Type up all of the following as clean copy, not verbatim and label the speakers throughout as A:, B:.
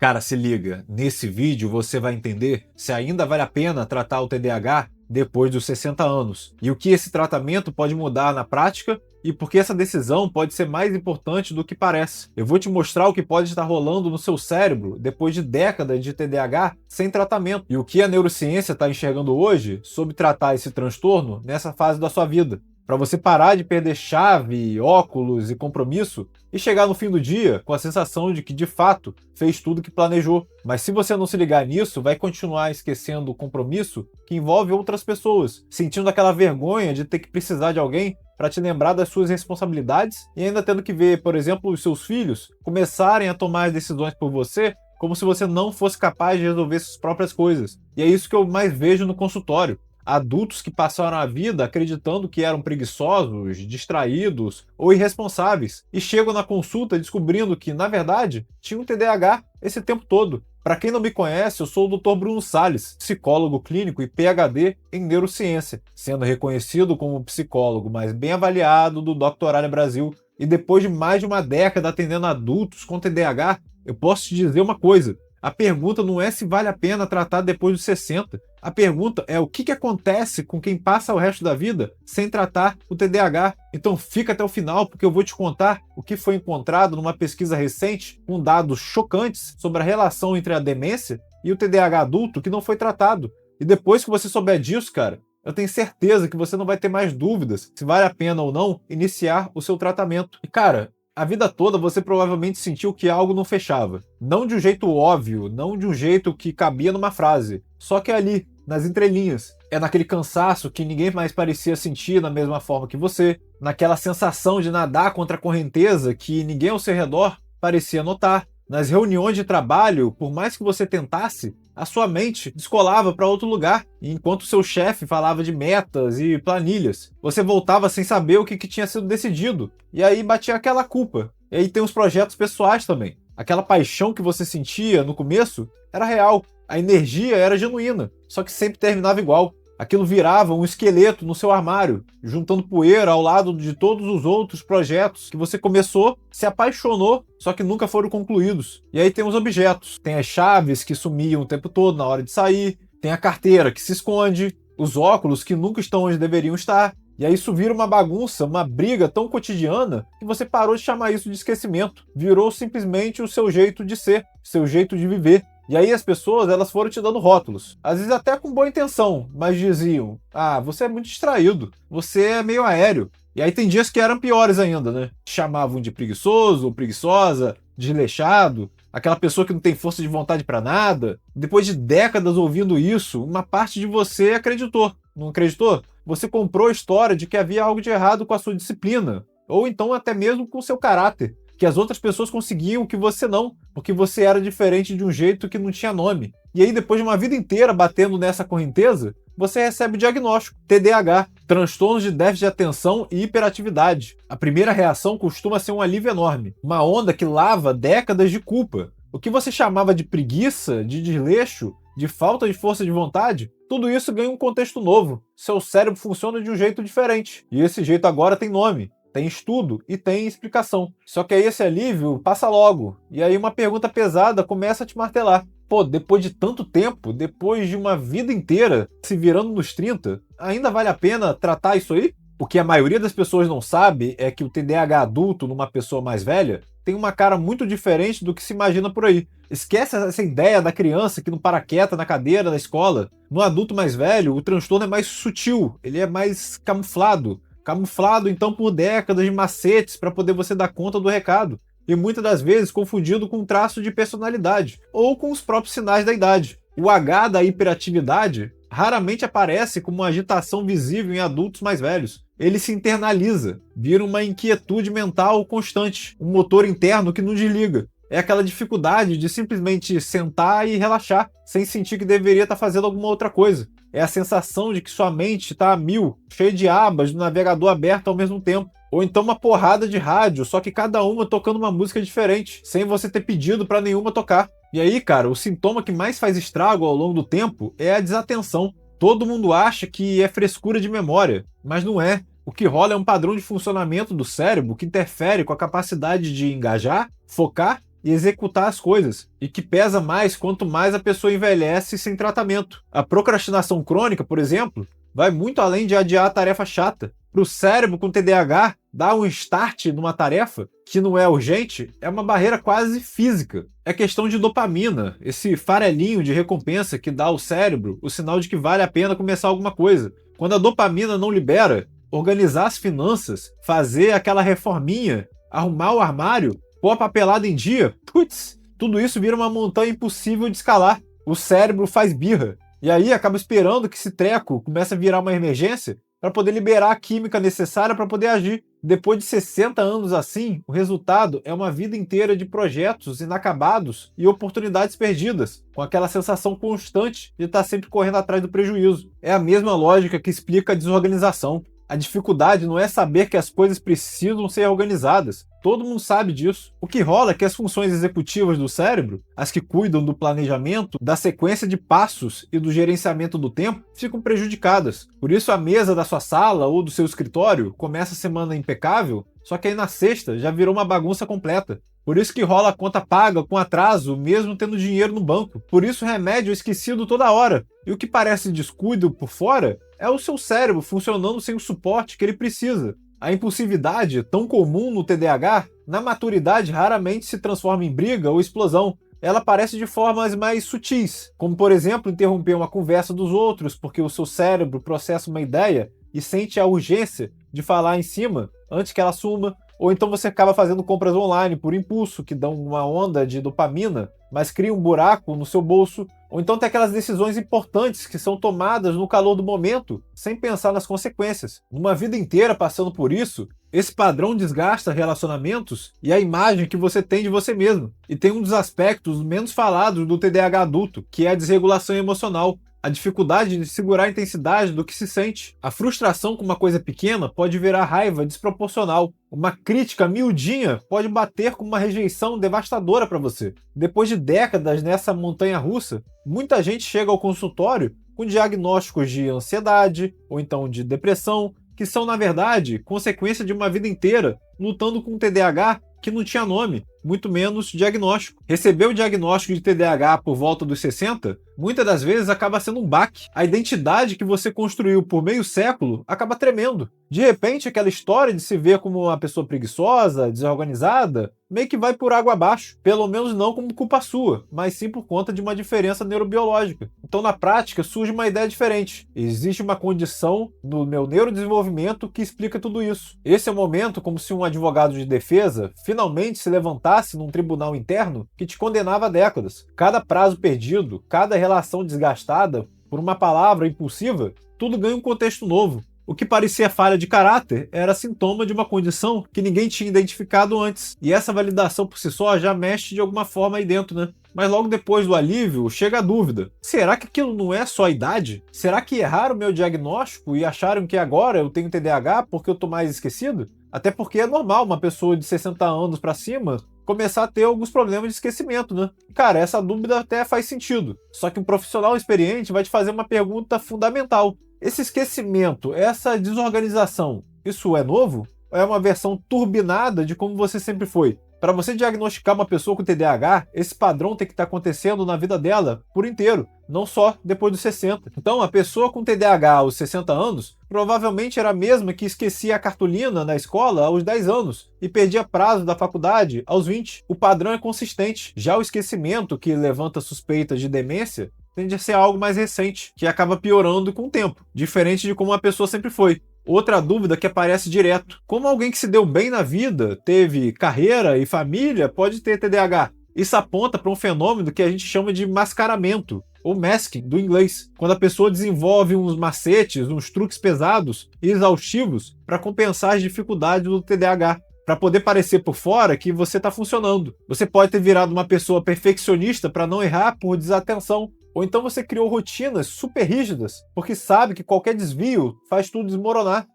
A: Cara, se liga, nesse vídeo você vai entender se ainda vale a pena tratar o TDAH depois dos 60 anos e o que esse tratamento pode mudar na prática e por que essa decisão pode ser mais importante do que parece. Eu vou te mostrar o que pode estar rolando no seu cérebro depois de décadas de TDAH sem tratamento e o que a neurociência está enxergando hoje sobre tratar esse transtorno nessa fase da sua vida. Para você parar de perder chave, óculos e compromisso e chegar no fim do dia com a sensação de que de fato fez tudo que planejou. Mas se você não se ligar nisso, vai continuar esquecendo o compromisso que envolve outras pessoas, sentindo aquela vergonha de ter que precisar de alguém para te lembrar das suas responsabilidades e ainda tendo que ver, por exemplo, os seus filhos começarem a tomar as decisões por você como se você não fosse capaz de resolver suas próprias coisas. E é isso que eu mais vejo no consultório. Adultos que passaram a vida acreditando que eram preguiçosos, distraídos ou irresponsáveis e chegam na consulta descobrindo que, na verdade, tinham TDAH esse tempo todo. Para quem não me conhece, eu sou o Dr. Bruno Salles, psicólogo clínico e PhD em neurociência, sendo reconhecido como o psicólogo mais bem avaliado do Doctoralho Brasil. E depois de mais de uma década atendendo adultos com TDAH, eu posso te dizer uma coisa. A pergunta não é se vale a pena tratar depois dos 60. A pergunta é o que acontece com quem passa o resto da vida sem tratar o TDAH. Então fica até o final porque eu vou te contar o que foi encontrado numa pesquisa recente com dados chocantes sobre a relação entre a demência e o TDAH adulto que não foi tratado. E depois que você souber disso, cara, eu tenho certeza que você não vai ter mais dúvidas se vale a pena ou não iniciar o seu tratamento. E cara, a vida toda você provavelmente sentiu que algo não fechava. Não de um jeito óbvio, não de um jeito que cabia numa frase. Só que ali, nas entrelinhas. É naquele cansaço que ninguém mais parecia sentir da mesma forma que você. Naquela sensação de nadar contra a correnteza que ninguém ao seu redor parecia notar. Nas reuniões de trabalho, por mais que você tentasse, a sua mente descolava para outro lugar, e enquanto seu chefe falava de metas e planilhas, você voltava sem saber o que tinha sido decidido, e aí batia aquela culpa. E aí tem os projetos pessoais também. Aquela paixão que você sentia no começo era real, a energia era genuína, só que sempre terminava igual. Aquilo virava um esqueleto no seu armário, juntando poeira ao lado de todos os outros projetos que você começou, se apaixonou, só que nunca foram concluídos. E aí tem os objetos. Tem as chaves que sumiam o tempo todo na hora de sair, tem a carteira que se esconde, os óculos que nunca estão onde deveriam estar. E aí isso vira uma bagunça, uma briga tão cotidiana que você parou de chamar isso de esquecimento. Virou simplesmente o seu jeito de ser, seu jeito de viver. E aí as pessoas, elas foram te dando rótulos. Às vezes até com boa intenção, mas diziam: ah, você é muito distraído, você é meio aéreo. E aí tem dias que eram piores ainda, né? Te chamavam de preguiçoso ou preguiçosa, desleixado, aquela pessoa que não tem força de vontade pra nada. Depois de décadas ouvindo isso, uma parte de você acreditou. Não acreditou? Você comprou a história de que havia algo de errado com a sua disciplina, ou então até mesmo com o seu caráter. Que as outras pessoas conseguiam que você não, porque você era diferente de um jeito que não tinha nome. E aí depois de uma vida inteira batendo nessa correnteza, você recebe o diagnóstico, TDAH, transtornos de déficit de atenção e hiperatividade. A primeira reação costuma ser um alívio enorme, uma onda que lava décadas de culpa. O que você chamava de preguiça, de desleixo, de falta de força de vontade, tudo isso ganha um contexto novo. Seu cérebro funciona de um jeito diferente, e esse jeito agora tem nome. Tem estudo e tem explicação. Só que aí esse alívio passa logo. E aí uma pergunta pesada começa a te martelar. Pô, depois de tanto tempo, depois de uma vida inteira se virando nos 30, ainda vale a pena tratar isso aí? O que a maioria das pessoas não sabe é que o TDAH adulto numa pessoa mais velha tem uma cara muito diferente do que se imagina por aí. Esquece essa ideia da criança que não para quieta na cadeira da escola. No adulto mais velho, o transtorno é mais sutil, ele é mais camuflado. Camuflado então por décadas de macetes para poder você dar conta do recado, e muitas das vezes confundido com um traço de personalidade, ou com os próprios sinais da idade. O H da hiperatividade raramente aparece como uma agitação visível em adultos mais velhos. Ele se internaliza, vira uma inquietude mental constante, um motor interno que não desliga. É aquela dificuldade de simplesmente sentar e relaxar, sem sentir que deveria estar fazendo alguma outra coisa. É a sensação de que sua mente está a mil, cheia de abas do navegador aberto ao mesmo tempo. Ou então uma porrada de rádio, só que cada uma tocando uma música diferente, sem você ter pedido para nenhuma tocar. E aí, cara, o sintoma que mais faz estrago ao longo do tempo é a desatenção. Todo mundo acha que é frescura de memória, mas não é. O que rola é um padrão de funcionamento do cérebro que interfere com a capacidade de engajar, focar e executar as coisas, e que pesa mais quanto mais a pessoa envelhece sem tratamento. A procrastinação crônica, por exemplo, vai muito além de adiar a tarefa chata. Para o cérebro com TDAH, dar um start numa tarefa que não é urgente é uma barreira quase física. É questão de dopamina, esse farelinho de recompensa que dá ao cérebro o sinal de que vale a pena começar alguma coisa. Quando a dopamina não libera, organizar as finanças, fazer aquela reforminha, arrumar o armário, pôr a papelada em dia, putz, tudo isso vira uma montanha impossível de escalar. O cérebro faz birra. E aí acaba esperando que esse treco comece a virar uma emergência para poder liberar a química necessária para poder agir. Depois de 60 anos assim, o resultado é uma vida inteira de projetos inacabados e oportunidades perdidas, com aquela sensação constante de estar sempre correndo atrás do prejuízo. É a mesma lógica que explica a desorganização. A dificuldade não é saber que as coisas precisam ser organizadas. Todo mundo sabe disso. O que rola é que as funções executivas do cérebro, as que cuidam do planejamento, da sequência de passos e do gerenciamento do tempo, ficam prejudicadas. Por isso a mesa da sua sala ou do seu escritório começa a semana impecável, só que aí na sexta já virou uma bagunça completa. Por isso que rola a conta paga com atraso, mesmo tendo dinheiro no banco. Por isso o remédio é esquecido toda hora. E o que parece descuido por fora é o seu cérebro funcionando sem o suporte que ele precisa. A impulsividade, tão comum no TDAH, na maturidade raramente se transforma em briga ou explosão. Ela aparece de formas mais sutis, como por exemplo interromper uma conversa dos outros porque o seu cérebro processa uma ideia e sente a urgência de falar em cima antes que ela suma. Ou então você acaba fazendo compras online por impulso, que dão uma onda de dopamina, mas cria um buraco no seu bolso. Ou então tem aquelas decisões importantes que são tomadas no calor do momento, sem pensar nas consequências. Numa vida inteira passando por isso, esse padrão desgasta relacionamentos e a imagem que você tem de você mesmo. E tem um dos aspectos menos falados do TDAH adulto, que é a desregulação emocional. A dificuldade de segurar a intensidade do que se sente. A frustração com uma coisa pequena pode virar raiva desproporcional. Uma crítica miudinha pode bater com uma rejeição devastadora para você. Depois de décadas nessa montanha-russa, muita gente chega ao consultório com diagnósticos de ansiedade ou então de depressão, que são, na verdade, consequência de uma vida inteira lutando com TDAH que não tinha nome, muito menos diagnóstico. Receber o diagnóstico de TDAH por volta dos 60, muitas das vezes acaba sendo um baque. A identidade que você construiu por meio século acaba tremendo. De repente, aquela história de se ver como uma pessoa preguiçosa, desorganizada, meio que vai por água abaixo. Pelo menos não como culpa sua, mas sim por conta de uma diferença neurobiológica. Então, na prática, surge uma ideia diferente. Existe uma condição no meu neurodesenvolvimento que explica tudo isso. Esse é o momento como se um advogado de defesa finalmente se levantasse num tribunal interno que te condenava há décadas. Cada prazo perdido, cada relação desgastada por uma palavra impulsiva, tudo ganha um contexto novo. O que parecia falha de caráter era sintoma de uma condição que ninguém tinha identificado antes. E essa validação por si só já mexe de alguma forma aí dentro, né? Mas logo depois do alívio, chega a dúvida. Será que aquilo não é só a idade? Será que erraram o meu diagnóstico e acharam que agora eu tenho TDAH porque eu tô mais esquecido? Até porque é normal uma pessoa de 60 anos pra cima começar a ter alguns problemas de esquecimento, né? Cara, essa dúvida até faz sentido. Só que um profissional experiente vai te fazer uma pergunta fundamental. Esse esquecimento, essa desorganização, isso é novo? Ou é uma versão turbinada de como você sempre foi? Para você diagnosticar uma pessoa com TDAH, esse padrão tem que estar acontecendo na vida dela por inteiro, não só depois dos 60. Então, a pessoa com TDAH aos 60 anos provavelmente era a mesma que esquecia a cartolina na escola aos 10 anos e perdia prazo da faculdade aos 20. O padrão é consistente. Já o esquecimento, que levanta suspeitas de demência, tende a ser algo mais recente, que acaba piorando com o tempo, diferente de como a pessoa sempre foi. Outra dúvida que aparece direto: como alguém que se deu bem na vida, teve carreira e família, pode ter TDAH? Isso aponta para um fenômeno que a gente chama de mascaramento, ou masking, do inglês, quando a pessoa desenvolve uns macetes, uns truques pesados e exaustivos para compensar as dificuldades do TDAH, para poder parecer por fora que você está funcionando. Você pode ter virado uma pessoa perfeccionista para não errar por desatenção, ou então você criou rotinas super rígidas, porque sabe que qualquer desvio faz tudo desmoronar.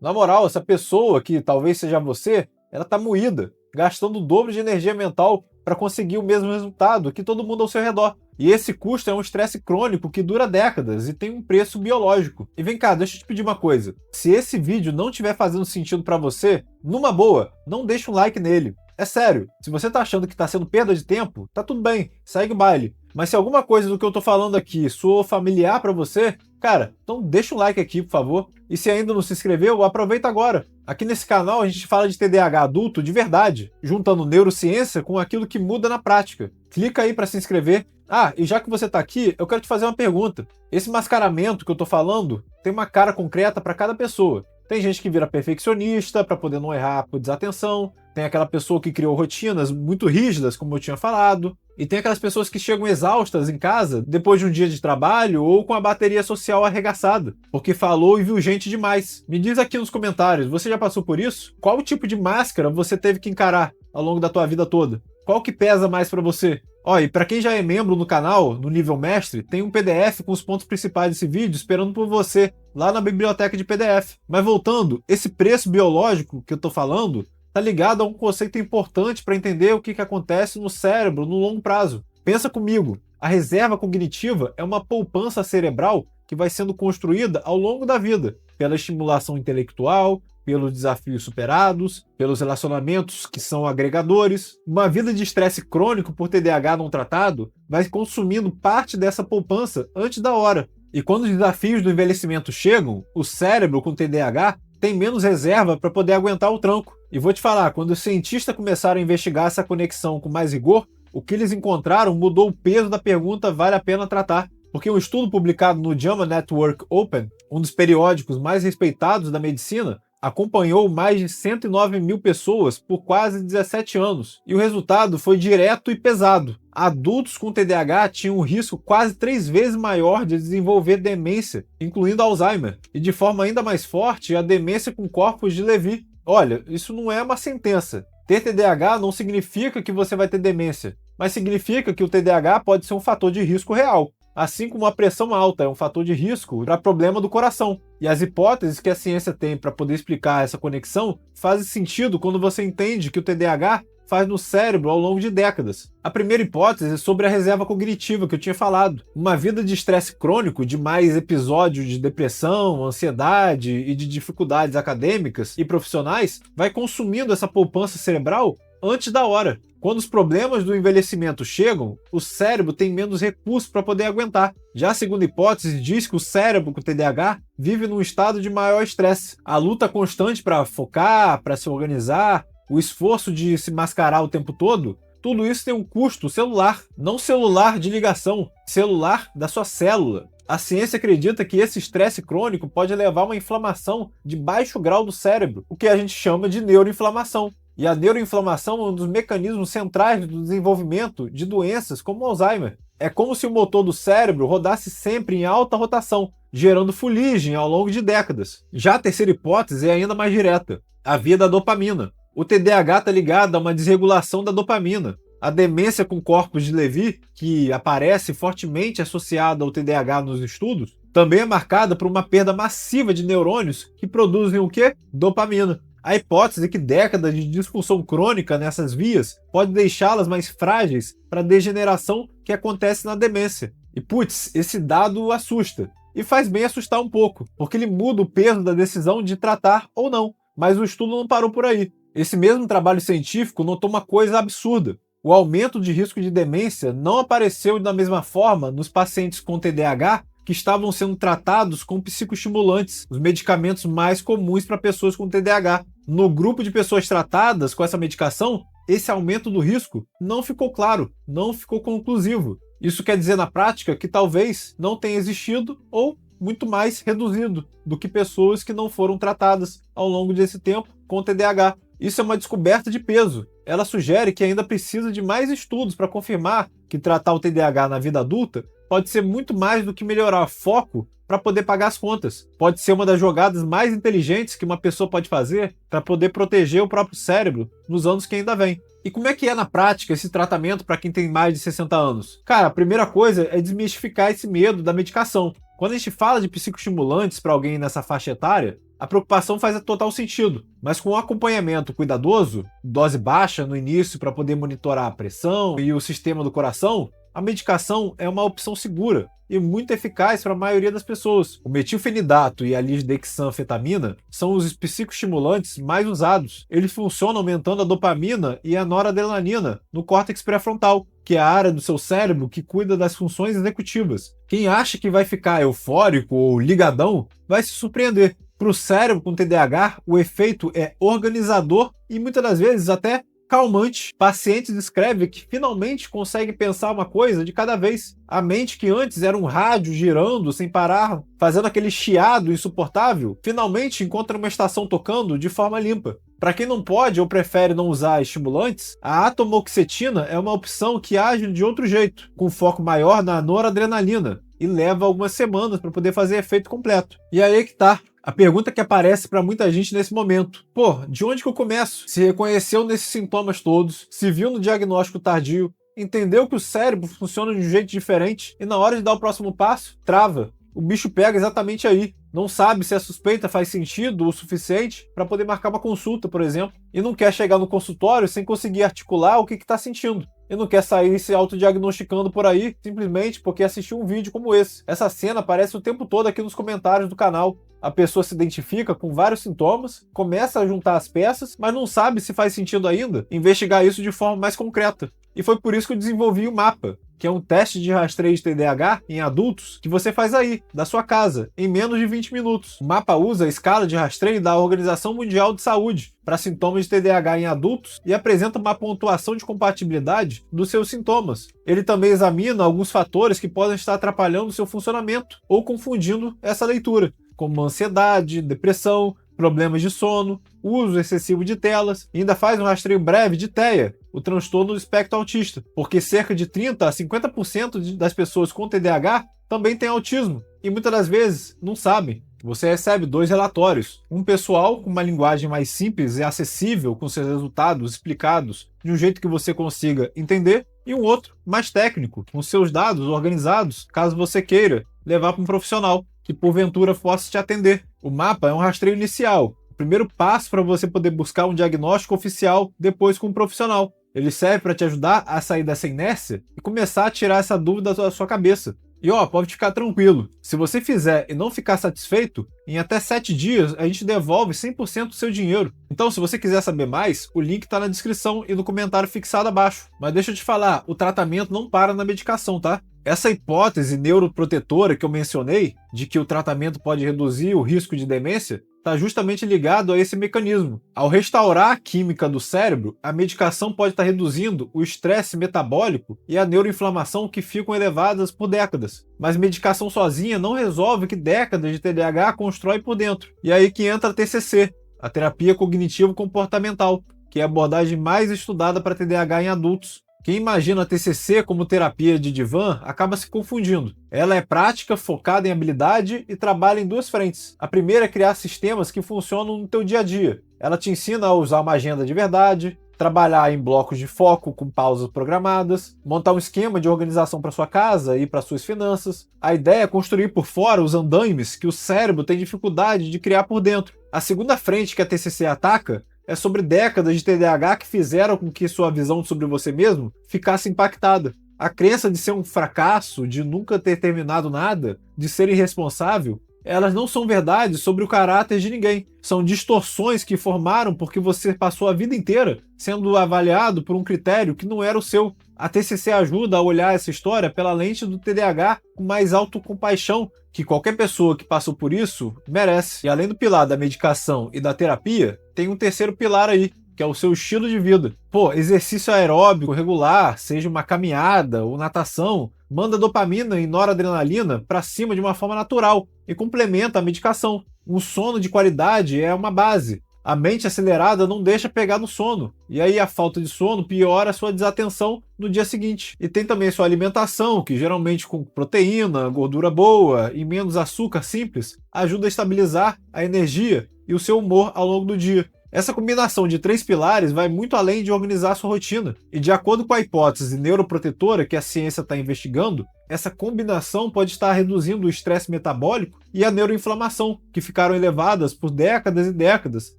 A: Na moral, essa pessoa, que talvez seja você, ela tá moída, gastando o dobro de energia mental para conseguir o mesmo resultado que todo mundo ao seu redor. E esse custo é um estresse crônico que dura décadas e tem um preço biológico. E vem cá, deixa eu te pedir uma coisa. Se esse vídeo não estiver fazendo sentido para você, numa boa, não deixa um like nele. É sério, se você tá achando que tá sendo perda de tempo, tá tudo bem, segue o baile. Mas se alguma coisa do que eu tô falando aqui soou familiar pra você, cara, então deixa um like aqui, por favor. E se ainda não se inscreveu, aproveita agora. Aqui nesse canal a gente fala de TDAH adulto de verdade, juntando neurociência com aquilo que muda na prática. Clica aí pra se inscrever. Ah, e já que você tá aqui, eu quero te fazer uma pergunta. Esse mascaramento que eu tô falando tem uma cara concreta pra cada pessoa. Tem gente que vira perfeccionista para poder não errar por desatenção, tem aquela pessoa que criou rotinas muito rígidas, como eu tinha falado, e tem aquelas pessoas que chegam exaustas em casa depois de um dia de trabalho ou com a bateria social arregaçada, porque falou e viu gente demais. Me diz aqui nos comentários, você já passou por isso? Qual tipo de máscara você teve que encarar ao longo da tua vida toda? Qual que pesa mais para você? Ó, e para quem já é membro no canal, no nível mestre, tem um PDF com os pontos principais desse vídeo esperando por você, lá na biblioteca de PDF. Mas voltando, esse preço biológico que eu tô falando, tá ligado a um conceito importante para entender o que acontece no cérebro no longo prazo. Pensa comigo, a reserva cognitiva é uma poupança cerebral que vai sendo construída ao longo da vida, pela estimulação intelectual, pelos desafios superados, pelos relacionamentos que são agregadores. Uma vida de estresse crônico por TDAH não tratado vai consumindo parte dessa poupança antes da hora. E quando os desafios do envelhecimento chegam, o cérebro com TDAH tem menos reserva para poder aguentar o tranco. E vou te falar, quando os cientistas começaram a investigar essa conexão com mais rigor, o que eles encontraram mudou o peso da pergunta vale a pena tratar. Porque um estudo publicado no JAMA Network Open, um dos periódicos mais respeitados da medicina, acompanhou mais de 109 mil pessoas por quase 17 anos. E o resultado foi direto e pesado. Adultos com TDAH tinham um risco quase 3 vezes maior de desenvolver demência, incluindo Alzheimer. E de forma ainda mais forte, a demência com corpos de Levy. Olha, isso não é uma sentença. Ter TDAH não significa que você vai ter demência, mas significa que o TDAH pode ser um fator de risco real. Assim como a pressão alta é um fator de risco para problema do coração. E as hipóteses que a ciência tem para poder explicar essa conexão fazem sentido quando você entende que o TDAH faz no cérebro ao longo de décadas. A primeira hipótese é sobre a reserva cognitiva que eu tinha falado. Uma vida de estresse crônico, de mais episódios de depressão, ansiedade e de dificuldades acadêmicas e profissionais, vai consumindo essa poupança cerebral antes da hora. Quando os problemas do envelhecimento chegam, o cérebro tem menos recursos para poder aguentar. Já a segunda hipótese diz que o cérebro com TDAH vive num estado de maior estresse. A luta constante para focar, para se organizar, o esforço de se mascarar o tempo todo, tudo isso tem um custo celular. Não celular de ligação, celular da sua célula. A ciência acredita que esse estresse crônico pode levar a uma inflamação de baixo grau do cérebro, o que a gente chama de neuroinflamação. E a neuroinflamação é um dos mecanismos centrais do desenvolvimento de doenças como Alzheimer. É como se o motor do cérebro rodasse sempre em alta rotação, gerando fuligem ao longo de décadas. Já a terceira hipótese é ainda mais direta, a via da dopamina. O TDAH está ligado a uma desregulação da dopamina. A demência com corpos de Levy, que aparece fortemente associada ao TDAH nos estudos, também é marcada por uma perda massiva de neurônios que produzem o quê? Dopamina. A hipótese é que décadas de disfunção crônica nessas vias pode deixá-las mais frágeis para a degeneração que acontece na demência. E putz, esse dado assusta. E faz bem assustar um pouco, porque ele muda o peso da decisão de tratar ou não. Mas o estudo não parou por aí. Esse mesmo trabalho científico notou uma coisa absurda. O aumento de risco de demência não apareceu da mesma forma nos pacientes com TDAH que estavam sendo tratados com psicoestimulantes, os medicamentos mais comuns para pessoas com TDAH. No grupo de pessoas tratadas com essa medicação, esse aumento do risco não ficou claro, não ficou conclusivo. Isso quer dizer na prática que talvez não tenha existido ou muito mais reduzido do que pessoas que não foram tratadas ao longo desse tempo com TDAH. Isso é uma descoberta de peso. Ela sugere que ainda precisa de mais estudos para confirmar que tratar o TDAH na vida adulta pode ser muito mais do que melhorar foco para poder pagar as contas. Pode ser uma das jogadas mais inteligentes que uma pessoa pode fazer para poder proteger o próprio cérebro nos anos que ainda vêm. E como é que é na prática esse tratamento para quem tem mais de 60 anos? Cara, a primeira coisa é desmistificar esse medo da medicação. Quando a gente fala de psicoestimulantes para alguém nessa faixa etária, a preocupação faz total sentido, mas com um acompanhamento cuidadoso, dose baixa no início para poder monitorar a pressão e o sistema do coração, a medicação é uma opção segura. e muito eficaz para a maioria das pessoas. O metilfenidato e a lisdexanfetamina são os psicoestimulantes mais usados. Eles funcionam aumentando a dopamina e a noradrenalina no córtex pré-frontal, que é a área do seu cérebro que cuida das funções executivas. Quem acha que vai ficar eufórico ou ligadão vai se surpreender. Para o cérebro com TDAH, o efeito é organizador e muitas das vezes até calmante. Pacientes descrevem que finalmente conseguem pensar uma coisa de cada vez. A mente, que antes era um rádio girando sem parar, fazendo aquele chiado insuportável, finalmente encontra uma estação tocando de forma limpa. Para quem não pode ou prefere não usar estimulantes, a atomoxetina é uma opção que age de outro jeito, com foco maior na noradrenalina, e leva algumas semanas para poder fazer efeito completo. E aí que tá a pergunta que aparece para muita gente nesse momento. Pô, de onde que eu começo? Se reconheceu nesses sintomas todos, se viu no diagnóstico tardio, entendeu que o cérebro funciona de um jeito diferente e na hora de dar o próximo passo, trava. O bicho pega exatamente aí. Não sabe se a suspeita faz sentido o suficiente para poder marcar uma consulta, por exemplo, e não quer chegar no consultório sem conseguir articular o que está sentindo. E não quer sair se autodiagnosticando por aí simplesmente porque assistiu um vídeo como esse. Essa cena aparece o tempo todo aqui nos comentários do canal. A pessoa se identifica com vários sintomas, começa a juntar as peças, mas não sabe se faz sentido ainda investigar isso de forma mais concreta. E foi por isso que eu desenvolvi o MAPA, que é um teste de rastreio de TDAH em adultos que você faz aí, da sua casa, em menos de 20 minutos. O MAPA usa a escala de rastreio da Organização Mundial de Saúde para sintomas de TDAH em adultos e apresenta uma pontuação de compatibilidade dos seus sintomas. Ele também examina alguns fatores que podem estar atrapalhando o seu funcionamento ou confundindo essa leitura, como ansiedade, depressão, problemas de sono, uso excessivo de telas, e ainda faz um rastreio breve de TEA, o transtorno do espectro autista, porque cerca de 30 a 50% das pessoas com TDAH também têm autismo, e muitas das vezes não sabem. Você recebe 2 relatórios, um pessoal com uma linguagem mais simples e acessível, com seus resultados explicados de um jeito que você consiga entender, e um outro mais técnico, com seus dados organizados, caso você queira levar para um profissional que porventura possa te atender. O MAPA é um rastreio inicial, o primeiro passo para você poder buscar um diagnóstico oficial depois com um profissional. Ele serve para te ajudar a sair dessa inércia e começar a tirar essa dúvida da sua cabeça. E pode ficar tranquilo, se você fizer e não ficar satisfeito, em até 7 dias a gente devolve 100% do seu dinheiro. Então, se você quiser saber mais, o link está na descrição e no comentário fixado abaixo. Mas deixa eu te falar, o tratamento não para na medicação, tá? Essa hipótese neuroprotetora que eu mencionei, de que o tratamento pode reduzir o risco de demência, está justamente ligado a esse mecanismo. Ao restaurar a química do cérebro, a medicação pode estar reduzindo o estresse metabólico e a neuroinflamação que ficam elevadas por décadas. Mas medicação sozinha não resolve o que décadas de TDAH constrói por dentro. E aí que entra a TCC, a terapia cognitivo-comportamental, que é a abordagem mais estudada para TDAH em adultos. Quem imagina a TCC como terapia de divã acaba se confundindo. Ela é prática, focada em habilidade e trabalha em 2 frentes. A primeira é criar sistemas que funcionam no teu dia a dia. Ela te ensina a usar uma agenda de verdade, trabalhar em blocos de foco com pausas programadas, montar um esquema de organização para sua casa e para suas finanças. A ideia é construir por fora os andaimes que o cérebro tem dificuldade de criar por dentro. A segunda frente que a TCC ataca é sobre décadas de TDAH que fizeram com que sua visão sobre você mesmo ficasse impactada. A crença de ser um fracasso, de nunca ter terminado nada, de ser irresponsável, elas não são verdades sobre o caráter de ninguém. São distorções que formaram porque você passou a vida inteira sendo avaliado por um critério que não era o seu. A TCC ajuda a olhar essa história pela lente do TDAH com mais autocompaixão, que qualquer pessoa que passou por isso merece. E além do pilar da medicação e da terapia, tem um terceiro pilar aí, que é o seu estilo de vida. Exercício aeróbico regular, seja uma caminhada ou natação, manda dopamina e noradrenalina para cima de uma forma natural e complementa a medicação. Um sono de qualidade é uma base. A mente acelerada não deixa pegar no sono, e aí a falta de sono piora a sua desatenção no dia seguinte. E tem também a sua alimentação, que geralmente com proteína, gordura boa e menos açúcar simples, ajuda a estabilizar a energia e o seu humor ao longo do dia. Essa combinação de 3 pilares vai muito além de organizar a sua rotina. E de acordo com a hipótese neuroprotetora que a ciência está investigando, essa combinação pode estar reduzindo o estresse metabólico e a neuroinflamação, que ficaram elevadas por décadas e décadas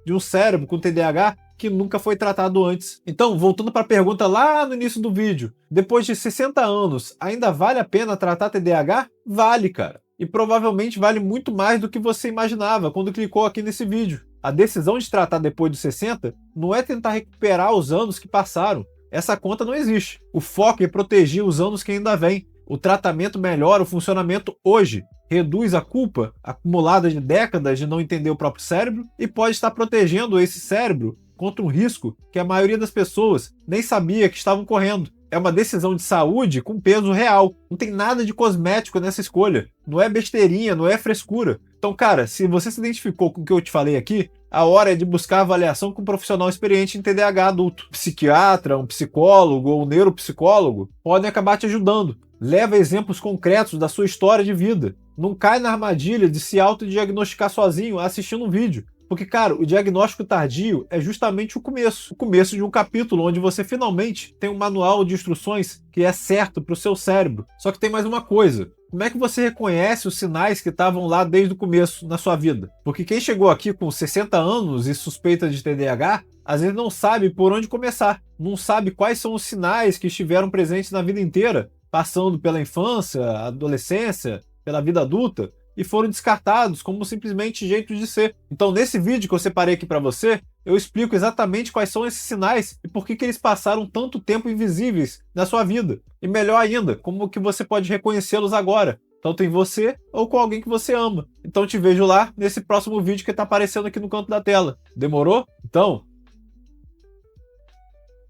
A: de um cérebro com TDAH que nunca foi tratado antes. Então, voltando para a pergunta lá no início do vídeo, depois de 60 anos, ainda vale a pena tratar TDAH? Vale, cara. E provavelmente vale muito mais do que você imaginava quando clicou aqui nesse vídeo. A decisão de tratar depois dos 60 não é tentar recuperar os anos que passaram. Essa conta não existe. O foco é proteger os anos que ainda vêm. O tratamento melhora o funcionamento hoje, reduz a culpa acumulada de décadas de não entender o próprio cérebro e pode estar protegendo esse cérebro contra um risco que a maioria das pessoas nem sabia que estavam correndo. É uma decisão de saúde com peso real. Não tem nada de cosmético nessa escolha. Não é besteirinha, não é frescura. Então, cara, se você se identificou com o que eu te falei aqui, a hora é de buscar avaliação com um profissional experiente em TDAH adulto. Psiquiatra, um psicólogo ou um neuropsicólogo podem acabar te ajudando. Leva exemplos concretos da sua história de vida. Não cai na armadilha de se autodiagnosticar sozinho assistindo um vídeo. Porque, cara, o diagnóstico tardio é justamente o começo de um capítulo onde você finalmente tem um manual de instruções que é certo para o seu cérebro. Só que tem mais uma coisa. Como é que você reconhece os sinais que estavam lá desde o começo na sua vida? Porque quem chegou aqui com 60 anos e suspeita de TDAH, às vezes não sabe por onde começar. Não sabe quais são os sinais que estiveram presentes na vida inteira, passando pela infância, adolescência, pela vida adulta, e foram descartados como simplesmente jeito de ser. Então, nesse vídeo que eu separei aqui para você, eu explico exatamente quais são esses sinais e por que eles passaram tanto tempo invisíveis na sua vida. E melhor ainda, como que você pode reconhecê-los agora, tanto em você ou com alguém que você ama. Então te vejo lá nesse próximo vídeo que está aparecendo aqui no canto da tela. Demorou? Então,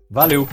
A: valeu!